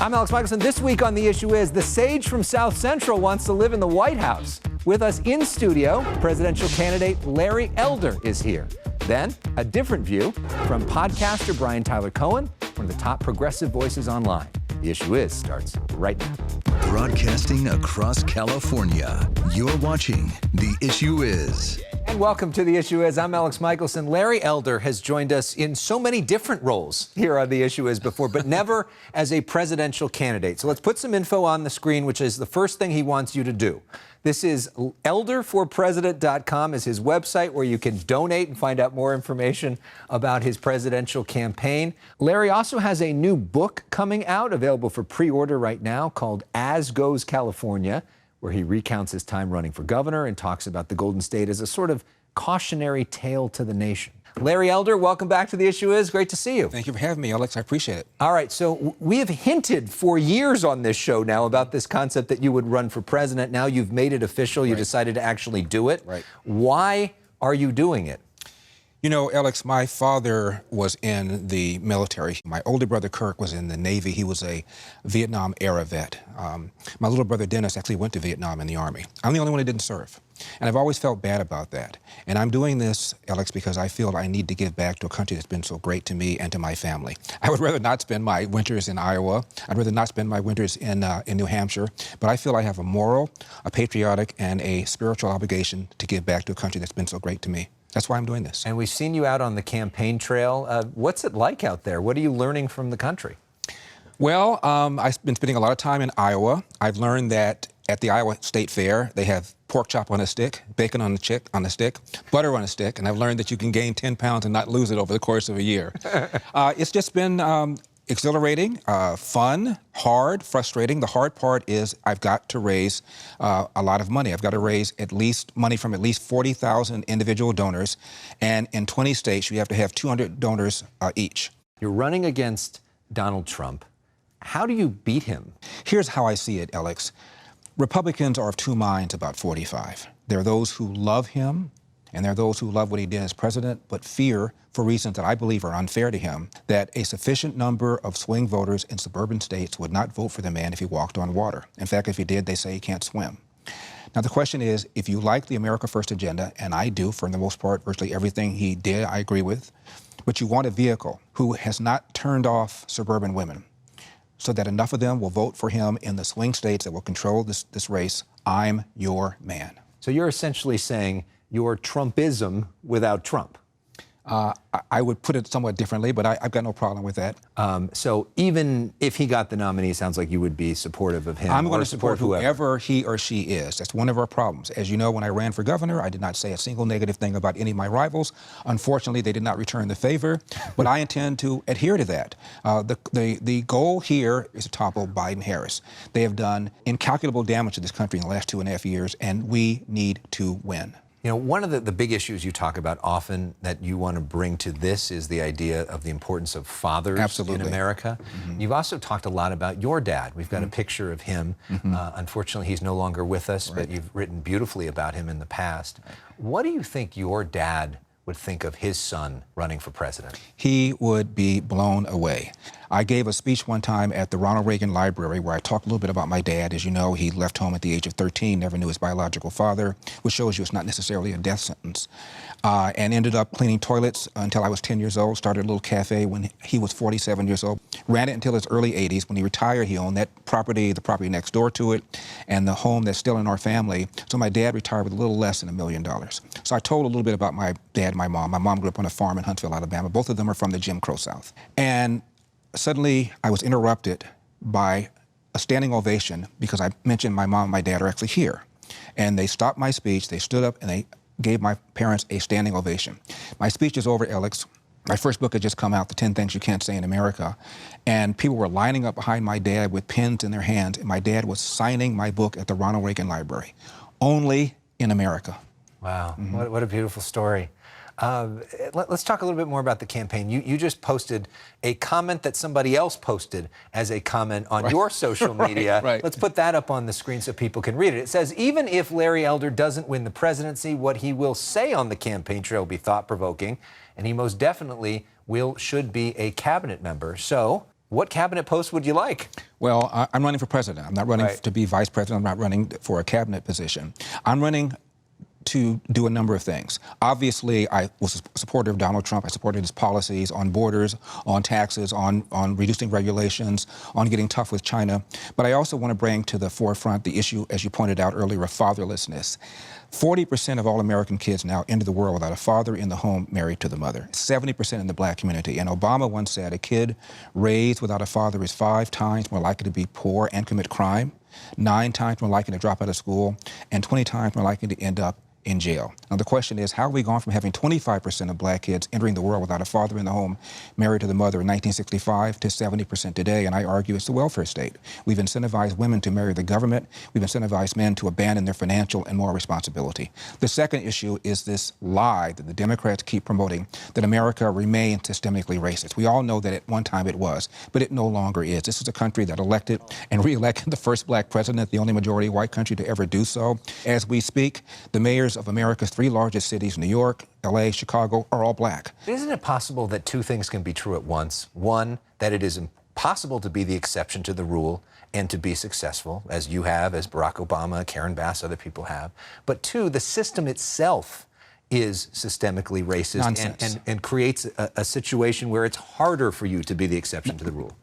I'm Alex Michaelson. This week on The Issue Is, the sage from South Central wants to live in the White House. With us in studio, presidential candidate Larry Elder is here. Then, a different view from podcaster Brian Tyler Cohen, one of the top progressive voices online. The Issue Is starts right now. Broadcasting across California, you're watching The Issue Is. And welcome to The Issue Is. I'm Alex Michaelson. Larry Elder has joined us in so many different roles here on The Issue Is before, but never as a presidential candidate. So let's put some info on the screen, which is the first thing he wants you to do. This is elderforpresident.com is his website where you can donate and find out more information about his presidential campaign. Larry also has a new book coming out, available for pre-order right now, called As Goes California, where he recounts his time running for governor and talks about the Golden State as a sort of cautionary tale to the nation. Larry Elder, welcome back to The Issue Is. Great to see you. Thank you for having me, Alex. I appreciate it. All right, so we have hinted for years on this show now about this concept that you would run for president. Now you've made it official. You decided to actually do it. Right. Why are you doing it? You know, Alex, my father was in the military. My older brother, Kirk, was in the Navy. He was a Vietnam-era vet. My little brother, Dennis, actually went to Vietnam in the Army. I'm the only one who didn't serve. And I've always felt bad about that. And I'm doing this, Alex, because I feel I need to give back to a country that's been so great to me and to my family. I would rather not spend my winters in Iowa. I'd rather not spend my winters in New Hampshire. But I feel I have a moral, a patriotic, and a spiritual obligation to give back to a country that's been so great to me. That's why I'm doing this. And we've seen you out on the campaign trail. What's it like out there? What are you learning from the country? Well, I've been spending a lot of time in Iowa. I've learned that at the Iowa State Fair, they have pork chop on a stick, bacon on a stick, butter on a stick, and I've learned that you can gain 10 pounds and not lose it over the course of a year. It's just been exhilarating, fun, hard, frustrating. The hard part is I've got to raise a lot of money. I've got to raise at least money from at least 40,000 individual donors, and in 20 states, you have to have 200 donors each. You're running against Donald Trump. How do you beat him? Here's how I see it, Alex. Republicans are of two minds about 45. There are those who love him, and there are those who love what he did as president, but fear, for reasons that I believe are unfair to him, that a sufficient number of swing voters in suburban states would not vote for the man if he walked on water. In fact, if he did, they say he can't swim. Now, the question is, if you like the America First agenda, and I do, for the most part, virtually everything he did, I agree with, but you want a vehicle who has not turned off suburban women, so that enough of them will vote for him in the swing states that will control this race, I'm your man. So you're essentially saying you're Trumpism without Trump. I would put it somewhat differently, but I've got no problem with that. So even if he got the nominee, it sounds like you would be supportive of him. I'm going to support whoever he or she is. That's one of our problems. As you know, when I ran for governor, I did not say a single negative thing about any of my rivals. Unfortunately, they did not return the favor, but I intend to adhere to that. The goal here is to topple Biden-Harris. They have done incalculable damage to this country in the last 2.5 years, and we need to win. You know, one of the big issues you talk about often that you want to bring to this is the idea of the importance of fathers in America. Mm-hmm. You've also talked a lot about your dad. We've got a picture of him. Mm-hmm. Unfortunately, he's no longer with us, but you've written beautifully about him in the past. What do you think your dad would think of his son running for president? He would be blown away. I gave a speech one time at the Ronald Reagan Library where I talked a little bit about my dad. As you know, he left home at the age of 13, never knew his biological father, which shows you it's not necessarily a death sentence, and ended up cleaning toilets until I was 10 years old, started a little cafe when he was 47 years old, ran it until his early 80s. When he retired, he owned that property, the property next door to it, and the home that's still in our family. So my dad retired with a little less than $1 million. So I told a little bit about my dad and my mom. My mom grew up on a farm in Huntsville, Alabama. Both of them are from the Jim Crow South. And suddenly, I was interrupted by a standing ovation because I mentioned my mom and my dad are actually here. And they stopped my speech, they stood up, and they gave my parents a standing ovation. My speech is over, Alex. My first book had just come out, The 10 Things You Can't Say in America. And people were lining up behind my dad with pens in their hands, and my dad was signing my book at the Ronald Reagan Library. Only in America. Wow, what a beautiful story. Let's talk a little bit more about the campaign. You just posted a comment that somebody else posted as a comment on your social media. Let's put that up on the screen so people can read it. It says, even if Larry Elder doesn't win the presidency, what he will say on the campaign trail will be thought-provoking, and he most definitely should be a cabinet member. So What cabinet post would you like? Well, I'm running for president. I'm not running to be vice president. I'm not running for a cabinet position. I'm running to do a number of things. Obviously, I was a supporter of Donald Trump. I supported his policies on borders, on taxes, on reducing regulations, on getting tough with China. But I also want to bring to the forefront the issue, as you pointed out earlier, of fatherlessness. 40% of all American kids now enter the world without a father in the home married to the mother, 70% in the black community. And Obama once said a kid raised without a father is 5 times more likely to be poor and commit crime, 9 times more likely to drop out of school, and 20 times more likely to end up in jail. Now, the question is, how have we gone from having 25% of black kids entering the world without a father in the home married to the mother in 1965 to 70% today? And I argue it's the welfare state. We've incentivized women to marry the government. We've incentivized men to abandon their financial and moral responsibility. The second issue is this lie that the Democrats keep promoting, that America remains systemically racist. We all know that at one time it was, but it no longer is. This is a country that elected and re-elected the first black president, the only majority white country to ever do so. As we speak, the mayors of America's 3 largest cities, New York, LA, Chicago, are all black. Isn't it possible that 2 things can be true at once? One, that it is impossible to be the exception to the rule and to be successful, as you have, as Barack Obama, Karen Bass, other people have. But 2, the system itself is systemically racist and creates a situation where it's harder for you to be the exception to the rule.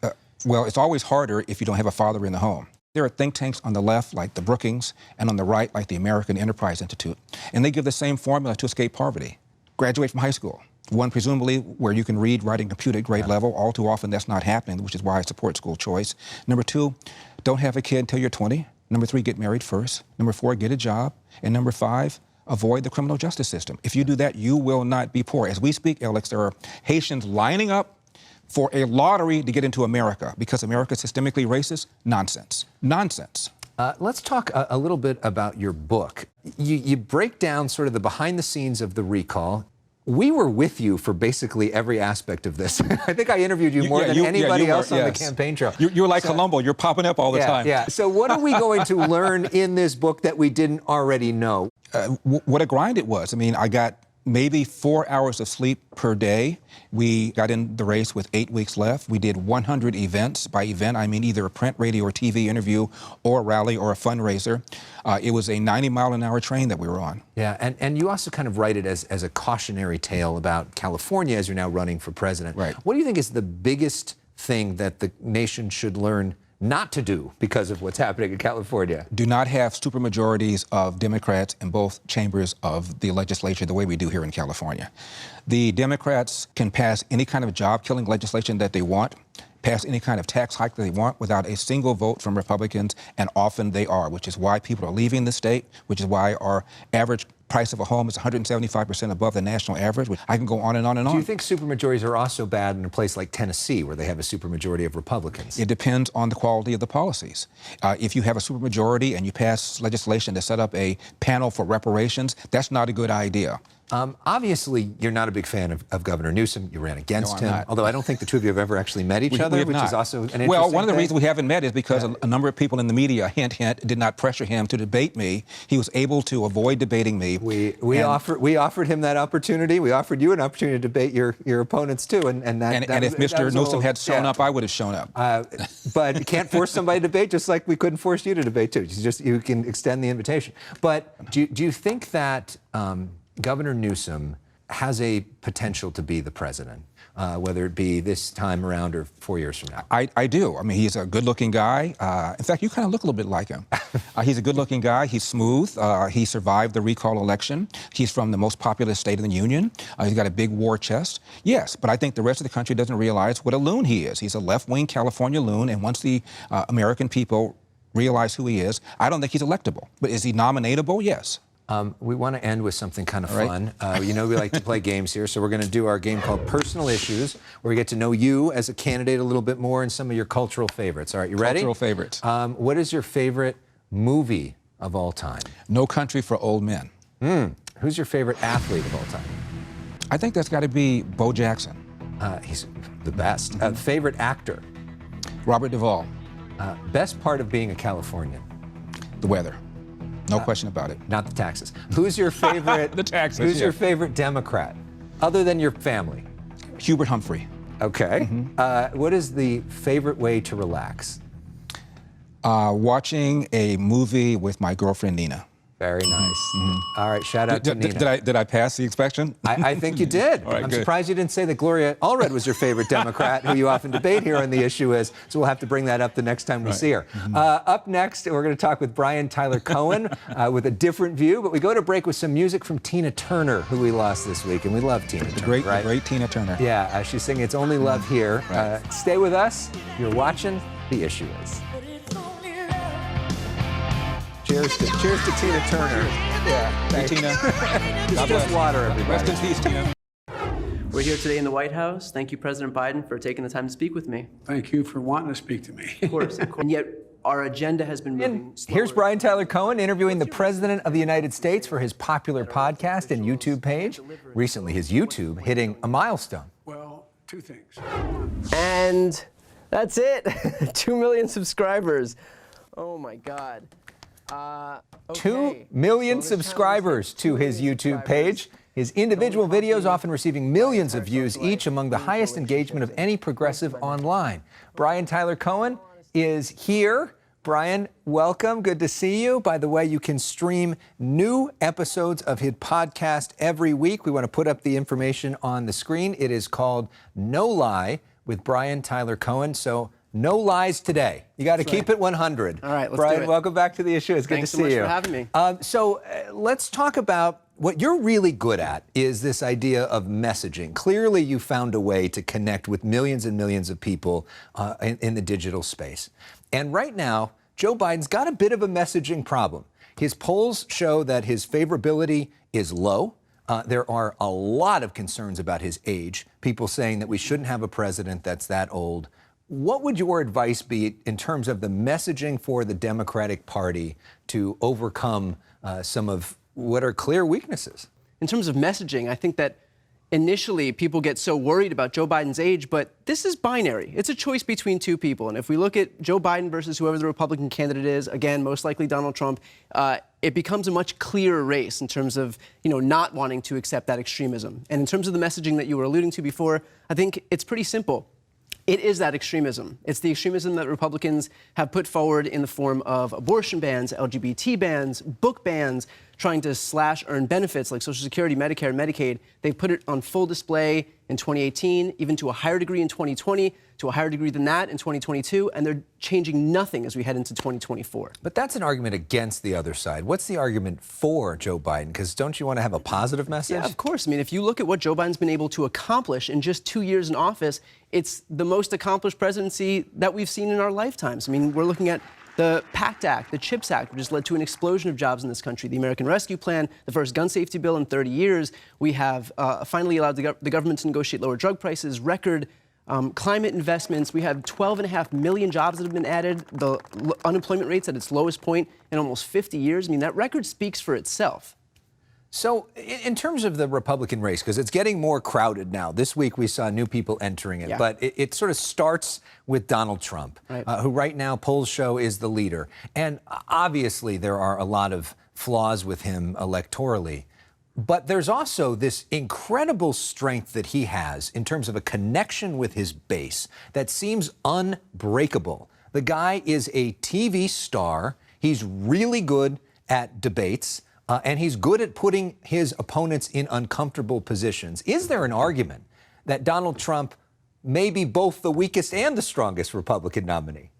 Well, it's always harder if you don't have a father in the home. There are think tanks on the left, like the Brookings, and on the right, like the American Enterprise Institute, and they give the same formula to escape poverty. Graduate from high school. One, presumably, where you can read, write, and compute at grade level. All too often, that's not happening, which is why I support school choice. Number 2, don't have a kid until you're 20. Number 3, get married first. Number 4, get a job. And number 5, avoid the criminal justice system. If you do that, you will not be poor. As we speak, Elex, there are Haitians lining up for a lottery to get into America because America is systemically racist. Nonsense. Nonsense. Let's talk a little bit about your book. You break down sort of the behind the scenes of the recall. We were with you for basically every aspect of this. I think I interviewed you more than anybody else on the campaign trail. You're like Columbo. You're popping up all the time. Yeah. So what are we going to learn in this book that we didn't already know? What a grind it was. I mean, I got maybe 4 hours of sleep per day. We got in the race with 8 weeks left. We did 100 events. By event, I mean either a print, radio, or TV interview, or a rally, or a fundraiser. It was a 90-mile-an-hour train that we were on. Yeah, and you also kind of write it as a cautionary tale about California as you're now running for president. Right. What do you think is the biggest thing that the nation should learn not to do because of what's happening in California? Do not have supermajorities of Democrats in both chambers of the legislature the way we do here in California. The Democrats can pass any kind of job-killing legislation that they want, pass any kind of tax hike that they want without a single vote from Republicans, and often they are, which is why people are leaving the state, which is why our average price of a home is 175% above the national average. I can go on and on and on. Do you think supermajorities are also bad in a place like Tennessee, where they have a supermajority of Republicans? It depends on the quality of the policies. If you have a supermajority and you pass legislation to set up a panel for reparations, that's not a good idea. Obviously, you're not a big fan of Governor Newsom. You ran against him, not. although I don't think the two of you have ever actually met each other, which is also an interesting Well, one of the thing. reasons we haven't met is because a number of people in the media, hint, hint, did not pressure him to debate me. He was able to avoid debating me. We offered him that opportunity. We offered you an opportunity to debate your opponents too, and if Mr. Newsom had shown up, I would have shown up. But you can't force somebody to debate, just like we couldn't force you to debate too. You can extend the invitation. But do you think that Governor Newsom has a potential to be the president, whether it be this time around or 4 years from now? I do. I mean, he's a good-looking guy. In fact, you kind of look a little bit like him. He's a good-looking guy. He's smooth. He survived the recall election. He's from the most populous state in the union. He's got a big war chest. Yes, but I think the rest of the country doesn't realize what a loon he is. He's a left-wing California loon, and once the American people realize who he is, I don't think he's electable. But is he nominatable? Yes. We want to end with something kind of fun. You know we like to play games here, so we're going to do our game called Personal Issues, where we get to know you as a candidate a little bit more and some of your cultural favorites. All right, you ready? Cultural favorites. What is your favorite movie of all time? No Country for Old Men. Who's your favorite athlete of all time? I think that's got to be Bo Jackson. He's the best. Favorite actor? Robert Duvall. Best part of being a Californian? The weather. No question about it. Not the taxes. Who's your favorite? The taxes. Who's your favorite Democrat, other than your family? Hubert Humphrey. Okay. What is the favorite way to relax? Watching a movie with my girlfriend, Nina. Very nice. All right, shout out to Nina. Did I pass the inspection? I think you did. Right, I'm good. surprised you didn't say that Gloria Allred was your favorite Democrat, who you often debate here on The Issue Is, so we'll have to bring that up the next time we see her. Up next, we're going to talk with Brian Tyler Cohen with a different view, but we go to break with some music from Tina Turner, who we lost this week, and we love Tina Turner, right? The great Tina Turner. Yeah, she's singing It's Only Love Here. Right. Stay with us. You're watching The Issue Is. Cheers to Tina Turner. Yeah, thanks, Tina. It's just water, everybody. Rest in peace, Tina. We're here today in the White House. Thank you, President Biden, for taking the time to speak with me. Thank you for wanting to speak to me. Of course. And yet, our agenda has been moving And slower. here's Brian Tyler Cohen interviewing the President of the United States for his popular podcast and YouTube page. Recently, his YouTube hitting a milestone. Well, two things. And that's it. 2 million subscribers. Oh, my God. Okay. 2 million subscribers to his YouTube page. His individual videos often receiving millions of views each, among the highest engagement of any progressive online. Brian Tyler Cohen is here. Brian, welcome. Good to see you. By the way, you can stream new episodes of his podcast every week. We want to put up the information on the screen. It is called No Lie with Brian Tyler Cohen. So no lies today. You got to keep it 100. All right, let's Brian, do it. welcome back to The Issue. It's good Thanks to so see much you. for having me. Let's talk about what you're really good at is this idea of messaging. Clearly, you found a way to connect with millions and millions of people in the digital space. And right now, Joe Biden's got a bit of a messaging problem. His polls show that his favorability is low. There are a lot of concerns about his age, people saying that we shouldn't have a president that's that old. What would your advice be in terms of the messaging for the Democratic Party to overcome some of what are clear weaknesses? In terms of messaging, I think that initially people get so worried about Joe Biden's age, but this is binary. It's a choice between two people. And if we look at Joe Biden versus whoever the Republican candidate is, again, most likely Donald Trump, it becomes a much clearer race in terms of, not wanting to accept that extremism. And in terms of the messaging that you were alluding to before, I think it's pretty simple. It is that extremism. It's the extremism that Republicans have put forward in the form of abortion bans, LGBT bans, book bans, trying to slash earned benefits like Social Security, Medicare, and Medicaid. They've put it on full display in 2018, even to a higher degree in 2020, to a higher degree than that in 2022, and they're changing nothing as we head into 2024. But that's an argument against the other side. What's the argument for Joe Biden? Because don't you want to have a positive message? Yeah, of course. I mean, if you look at what Joe Biden's been able to accomplish in just 2 years in office, it's the most accomplished presidency that we've seen in our lifetimes. I mean, we're looking at the PACT Act, the CHIPS Act, which has led to an explosion of jobs in this country, the American Rescue Plan, the first gun safety bill in 30 years. We have finally allowed the government to negotiate lower drug prices, record climate investments. We have 12.5 million jobs that have been added. The unemployment rate's at its lowest point in almost 50 years. I mean, that record speaks for itself. So in terms of the Republican race, because it's getting more crowded now, this week we saw new people entering it, but it sort of starts with Donald Trump, who right now polls show is the leader. And obviously there are a lot of flaws with him electorally. But there's also this incredible strength that he has in terms of a connection with his base that seems unbreakable. The guy is a TV star. He's really good at debates. And he's good at putting his opponents in uncomfortable positions. Is there an argument that Donald Trump may be both the weakest and the strongest Republican nominee?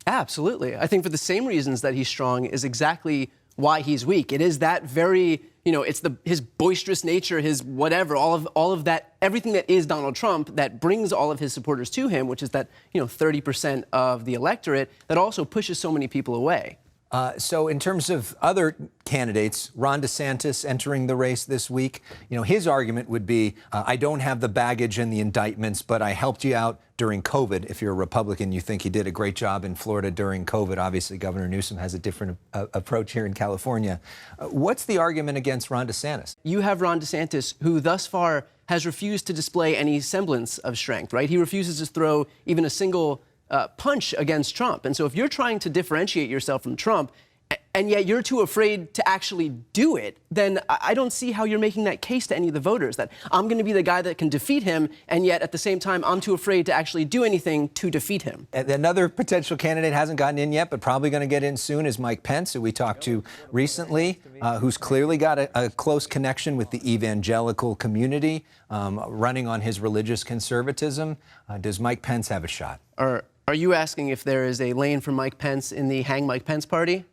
Absolutely. I think for the same reasons that he's strong is exactly why he's weak. It is that very, it's his boisterous nature, his whatever, all of that, everything that is Donald Trump that brings all of his supporters to him, which is that, 30% of the electorate that also pushes so many people away. So in terms of other candidates, Ron DeSantis entering the race this week, his argument would be, I don't have the baggage and the indictments, but I helped you out during COVID. If you're a Republican, you think he did a great job in Florida during COVID. Obviously, Governor Newsom has a different approach here in California. What's the argument against Ron DeSantis? You have Ron DeSantis, who thus far has refused to display any semblance of strength, right? He refuses to throw even a single punch against Trump. And so if you're trying to differentiate yourself from Trump, and yet you're too afraid to actually do it, then I don't see how you're making that case to any of the voters, that I'm going to be the guy that can defeat him, and yet at the same time, I'm too afraid to actually do anything to defeat him. And another potential candidate hasn't gotten in yet, but probably going to get in soon, is Mike Pence, who we talked to recently, who's clearly got a close connection with the evangelical community, running on his religious conservatism. Does Mike Pence have a shot? Are you asking if there is a lane for Mike Pence in the Hang Mike Pence party?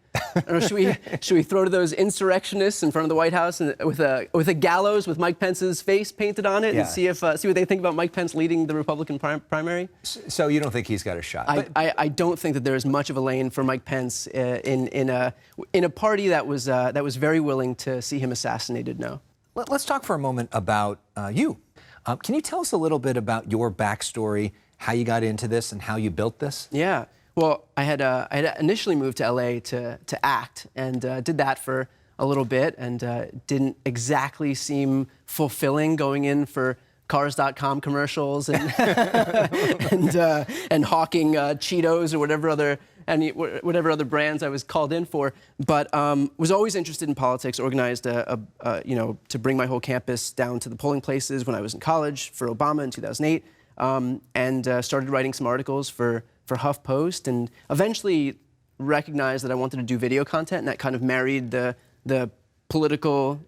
Or should we throw to those insurrectionists in front of the White House and with a gallows with Mike Pence's face painted on it, and see what they think about Mike Pence leading the Republican primary? So you don't think he's got a shot? I don't think that there is much of a lane for Mike Pence in a party that was very willing to see him assassinated. No. Let's talk for a moment about you. Can you tell us a little bit about your backstory, how you got into this, and how you built this? Yeah. Well, I had initially moved to LA to act, and did that for a little bit, and didn't exactly seem fulfilling going in for Cars.com commercials and and hawking Cheetos or whatever other brands I was called in for. But was always interested in politics. Organized to bring my whole campus down to the polling places when I was in college for Obama in 2008, and started writing some articles for HuffPost, and eventually recognized that I wanted to do video content, and that kind of married the political,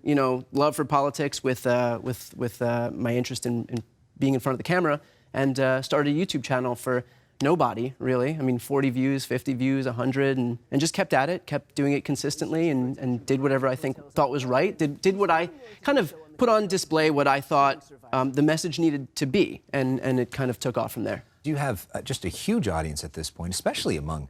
love for politics with my interest in being in front of the camera, and started a YouTube channel for nobody, really. I mean, 40 views, 50 views, 100, and just kept at it, kept doing it consistently, and did whatever I thought was right. Did what I kind of put on display, what I thought the message needed to be, and it kind of took off from there. You have just a huge audience at this point, especially among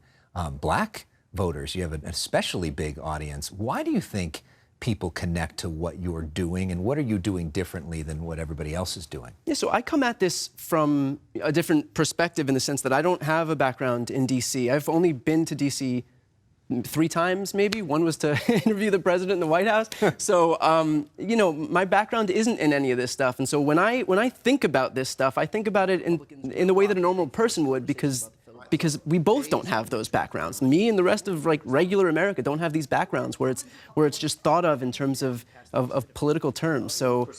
black voters. You have an especially big audience. Why do you think people connect to what you're doing, and what are you doing differently than what everybody else is doing? Yeah, so I come at this from a different perspective in the sense that I don't have a background in D.C. I've only been to D.C. 3 times, maybe. One was to interview the president in the White House. So, my background isn't in any of this stuff. And so when I think about this stuff, I think about it in the way that a normal person would, because we both don't have those backgrounds. Me and the rest of regular America don't have these backgrounds where it's just thought of in terms of political terms. So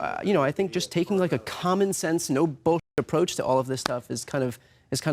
I think just taking a common sense, no bullshit approach to all of this stuff is kind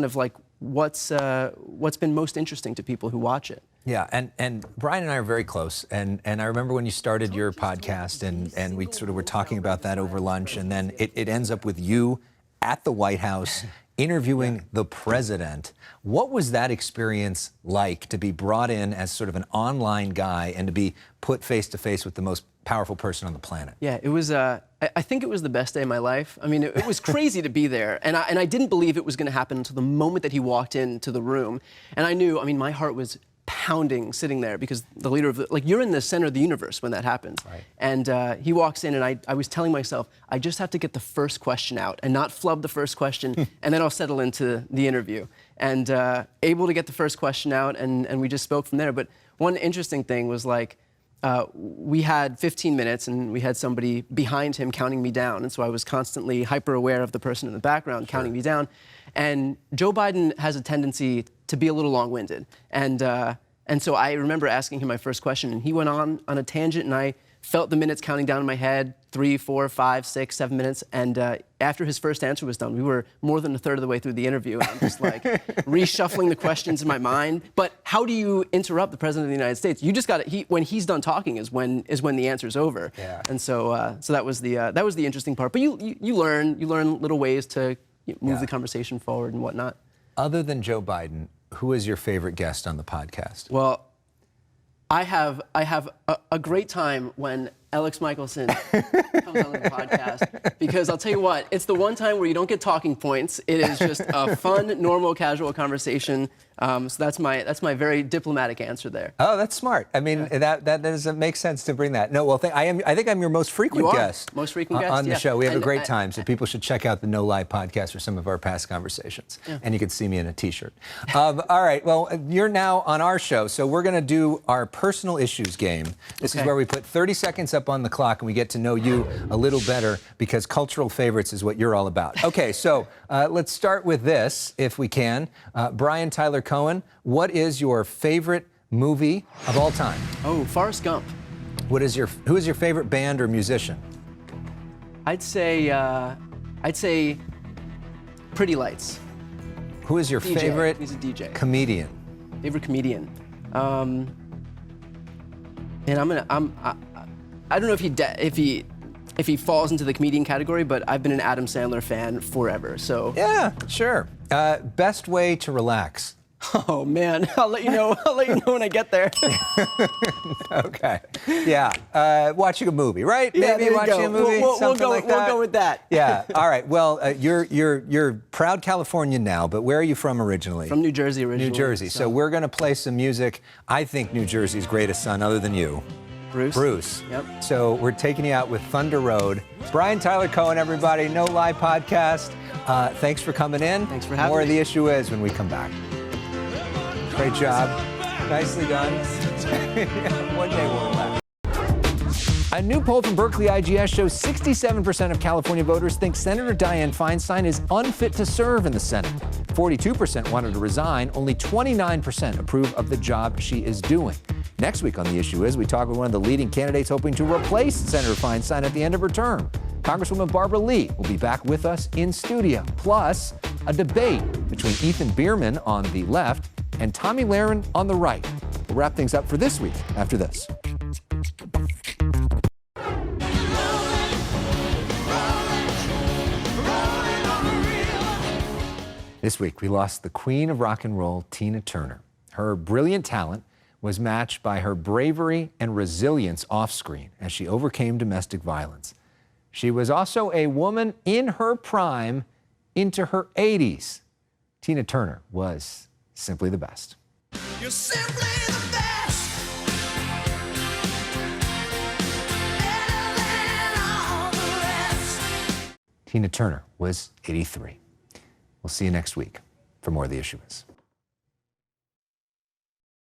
of like what's been most interesting to people who watch it. Yeah, and Brian and I are very close, and I remember when you started your podcast, and we sort of were talking about that over lunch, and then it ends up with you at the White House interviewing the president. What was that experience like, to be brought in as sort of an online guy and to be put face to face with the most powerful person on the planet? Yeah, it was. I think it was the best day of my life. I mean, it was crazy to be there, and I didn't believe it was going to happen until the moment that he walked into the room, and I knew. I mean, my heart was pounding sitting there, because the leader of you're in the center of the universe when that happens. Right. And he walks in, and I was telling myself, I just have to get the first question out and not flub the first question, and then I'll settle into the interview. And able to get the first question out, and we just spoke from there. But one interesting thing was we had 15 minutes, and we had somebody behind him counting me down, and so I was constantly hyper aware of the person in the background counting me down. And Joe Biden has a tendency to be a little long-winded, and so I remember asking him my first question, and he went on a tangent, and I felt the minutes counting down in my head, 3, 4, 5, 6, 7 minutes, and after his first answer was done, we were more than a third of the way through the interview, and I'm just reshuffling the questions in my mind. But how do you interrupt the president of the United States? You just got to, when he's done talking is when the answer's over. Yeah. And so that was the interesting part. But you learn little ways to move the conversation forward and whatnot. Other than Joe Biden, who is your favorite guest on the podcast? Well, I have a great time when Elex Michaelson comes on the podcast, because I'll tell you what, it's the one time where you don't get talking points. It is just a fun, normal, casual conversation. So that's my very diplomatic answer there. Oh, that's smart. I mean, that doesn't make sense to bring that. No, well, I think I'm your most frequent guest. Most frequent guest on the show. We have a great time, so people should check out the No Lie podcast for some of our past conversations. Yeah. And you can see me in a T-shirt. All right, well, you're now on our show, so we're going to do our personal issues game. This is where we put 30 seconds up on the clock, and we get to know you a little better, because cultural favorites is what you're all about. Okay, so let's start with this, if we can. Brian Tyler Cohen, what is your favorite movie of all time. Oh, Forrest Gump. Who is your favorite band or musician? I'd say Pretty Lights. Who is your DJ. favorite He's a DJ. comedian? Favorite comedian. And I don't know if he falls into the comedian category, but I've been an Adam Sandler fan forever. So Yeah, sure. Best way to relax? oh man, I'll let you know. I'll let you know when I get there. Okay. Yeah. Watching a movie, right? Yeah, Maybe there you watching go. a movie, We'll something go. like that. We'll go with that. Yeah. All right. Well, you're proud Californian now, but where are you from originally? From New Jersey originally. New Jersey. So we're going to play some music. I think New Jersey's greatest son, other than you. Bruce. Yep. So we're taking you out with Thunder Road. Brian Tyler Cohen, everybody. No Lie podcast. Thanks for coming in. Thanks for having More me. of The Issue Is when we come back. Great job. Nicely done. One day we'll come back. A new poll from Berkeley IGS shows 67% of California voters think Senator Dianne Feinstein is unfit to serve in the Senate. 42% want her to resign. Only 29% approve of the job she is doing. Next week on The Issue Is, we talk with one of the leading candidates hoping to replace Senator Feinstein at the end of her term. Congresswoman Barbara Lee will be back with us in studio. Plus, a debate between Ethan Bierman on the left and Tommy Lahren on the right. We'll wrap things up for this week after this. This week, we lost the queen of rock and roll, Tina Turner. Her brilliant talent was matched by her bravery and resilience off-screen as she overcame domestic violence. She was also a woman in her prime into her 80s. Tina Turner was simply the best. You're simply the best. Better than all the rest. Tina Turner was 83. We'll see you next week for more of The Issue Is.